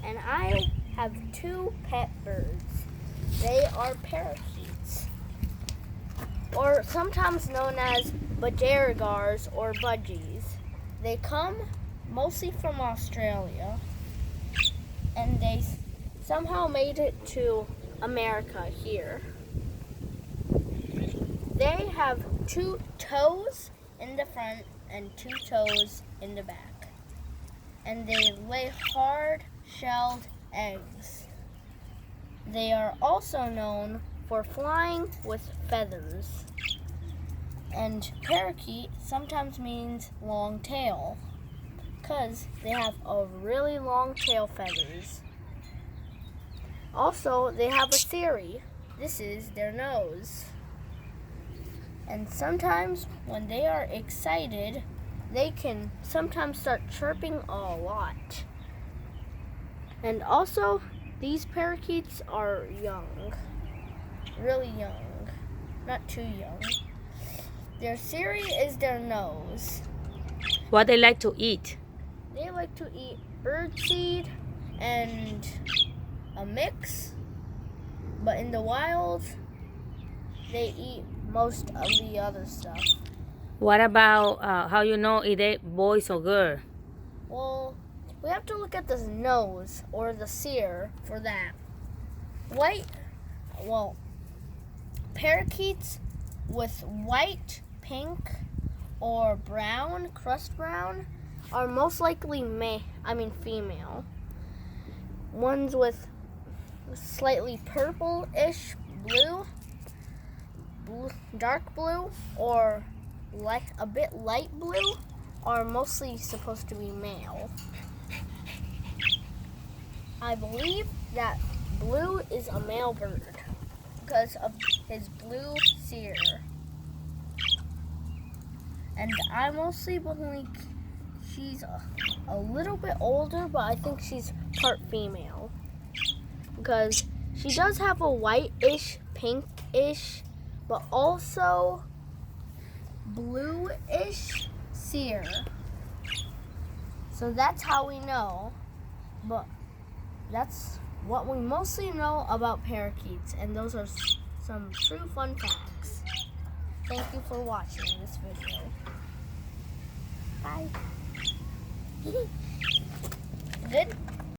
and I have two pet birds. They are parakeets, or sometimes known as budgerigars or budgies. They come mostly from Australia, and they somehow made it to America here. They have 2 toes in the front and 2 toes in the back. And they lay hard-shelled eggs. They are also known for flying with feathers. And parakeet sometimes means long tail, because they have a really long tail feathers. Also, they have a theory. This is their nose. And sometimes when they are excited, they can sometimes start chirping a lot. And also, these parakeets are young. Really young. Not too young. Their theory is their nose. What they like to eat? They like to eat birdseed and a mix. But in the wild, they eat most of the other stuff. What about how you know if they boys or girl? Well, we have to look at the nose or the cere for that. Parakeets with white, pink, or brown, crust brown, are most likely female. Ones with slightly purple-ish blue, dark blue, or a bit light blue are mostly supposed to be male. I believe that Blue is a male bird because of his blue cere. And I mostly believe she's a little bit older, but I think she's part female because she does have a whitish, pinkish, but also bluish cere. So that's how we know, but that's what we mostly know about parakeets, and those are some true fun facts. Thank you for watching this video. Bye. Good?